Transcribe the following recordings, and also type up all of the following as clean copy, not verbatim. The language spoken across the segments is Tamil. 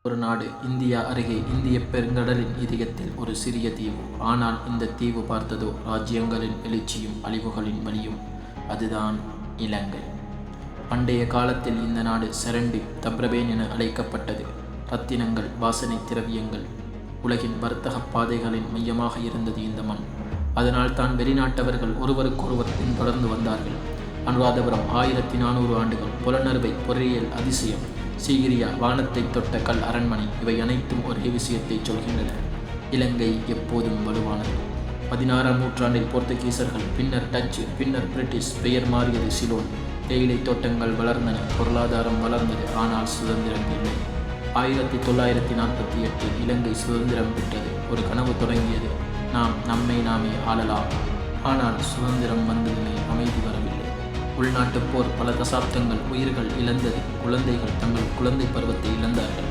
ஒரு நாடு இந்தியா அருகே இந்திய பெருங்கடலின் இதயத்தில் ஒரு சிறிய தீவு. ஆனால் இந்த தீவு பார்த்ததோ ராஜ்யங்களின் எழுச்சியும் அழிவுகளின் வழியும். அதுதான் இலங்கை. பண்டைய காலத்தில் இந்த நாடு செரண்டி தப்ரபேன் என அழைக்கப்பட்டது. ரத்தினங்கள், வாசனை திரவியங்கள், உலகின் வர்த்தக பாதைகளின் மையமாக இருந்தது இந்த மண். அதனால் தான் வெளிநாட்டவர்கள் ஒருவருக்கொருவர் பின்தொடர்ந்து வந்தார்கள். அனுராதபுரம் 1400 ஆண்டுகள், புலனறுவை பொறியியல் அதிசயம், சீகிரியா வானத்தை தொட்ட கல் அரண்மனை, இவை அனைத்தும் ஒரே விஷயத்தை சொல்கின்றன. இலங்கை எப்போதும் வலுவானது. 16ஆம் நூற்றாண்டில் போர்த்துகீசர்கள், பின்னர் டச்சு, பின்னர் பிரிட்டிஷ், பெயர் மாறியது சிலோன். தேயிலை தோட்டங்கள் வளர்ந்தன, பொருளாதாரம் வளர்ந்தது, ஆனால் சுதந்திரம் இல்லை. 1948 இலங்கை சுதந்திரம் பெற்றது. ஒரு கனவு தொடங்கியது. நாம் நம்மை நாமே ஆளலாம். ஆனால் சுதந்திரம் வந்ததுமே அமைதி வரவில்லை. உள்நாட்டுப் போர் பல தசாப்தங்கள் உயிர்கள் இழந்தது. குழந்தைகள் தங்கள் குழந்தை பருவத்தை இழந்தார்கள்.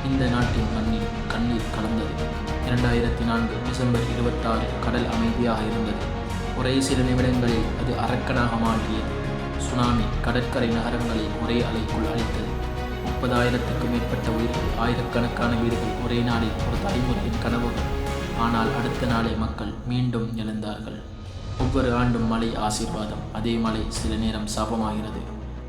இந்த நாட்டின் மண்ணில் கண்ணீர் கலந்தது. 2004 டிசம்பர் 26 கடல் அமைதியாக இருந்தது. ஒரே சில நிமிடங்களில் அது அரக்கனாக மாற்றியது. சுனாமி கடற்கரை நகரங்களை ஒரே அலைக்குள் அழித்தது. 30,000க்கும் மேற்பட்ட உயிர்கள், ஆயிரக்கணக்கான வீடுகள், ஒரே நாளில் ஒரு தலைமுறையின் கனவுகள். ஆனால் அடுத்த நாளே மக்கள் மீண்டும் எழுந்தார்கள். ஒவ்வொரு ஆண்டும் மழை ஆசீர்வாதம். அதே மழை சில நேரம் சாபமாகிறது.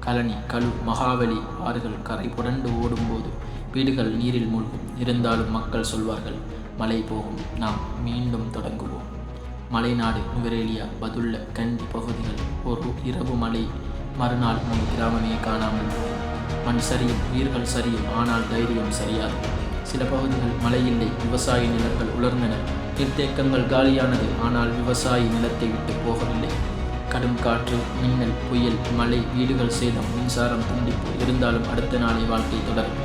கழனி, கழு, மகாவலி ஆறுகள் கரை புரண்டு ஓடும்போது வீடுகள் நீரில் மூழ்கும். இருந்தாலும் மக்கள் சொல்வார்கள், மழை போகும், நாம் மீண்டும் தொடங்குவோம். மலைநாடு நுவரேலியா, பதுல்ல, கண்டி பகுதிகள். ஒரு இரவு மழை, மறுநாள் முழு கிராமமே காணாமல் போகும். மண் சரியும், உயிர்கள் சரியும், ஆனால் தைரியம் சரியாது. சில பகுதிகள் மழை இல்லை, விவசாய நிலங்கள் உலர்ந்தன. நீர்த்தேக்கங்கள் காலியானது, ஆனால் விவசாய நிலத்தை விட்டு போகவில்லை. கடும் காற்று, மின்னல், புயல், மழை, வீடுகள் சேதம், மின்சாரம் துண்டிப்பு. இருந்தாலும் அடுத்த நாளை வாழ்க்கை தொடரும்.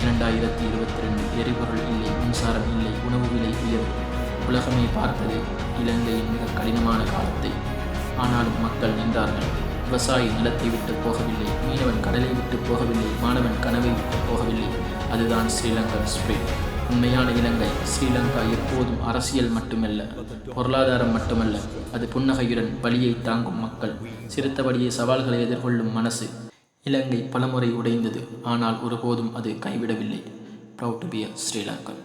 2022 எரிபொருள் இல்லை, மின்சாரம் இல்லை, உணவு விலை உயர்வு. உலகமே பார்த்தது இலங்கையின் மிக கடினமான காலத்தை. ஆனாலும் மக்கள் நின்றார்கள். விவசாயி நிலத்தை விட்டு போகவில்லை, மீனவன் கடலை விட்டு போகவில்லை, மாணவன் கனவை விட்டு போகவில்லை. அதுதான் ஸ்ரீலங்கன் ஸ்பிரிட். உண்மையான இலங்கை. ஸ்ரீலங்கா எப்போதும் அரசியல் மட்டுமல்ல, பொருளாதாரம் மட்டுமல்ல, அது புன்னகையுடன் வலியை தாங்கும் மக்கள், சிறுத்தபடியே சவால்களை எதிர்கொள்ளும் மனசு. இலங்கை பலமுறை உடைந்தது, ஆனால் ஒருபோதும் அது கைவிடவில்லை. Proud to be a Sri Lankan.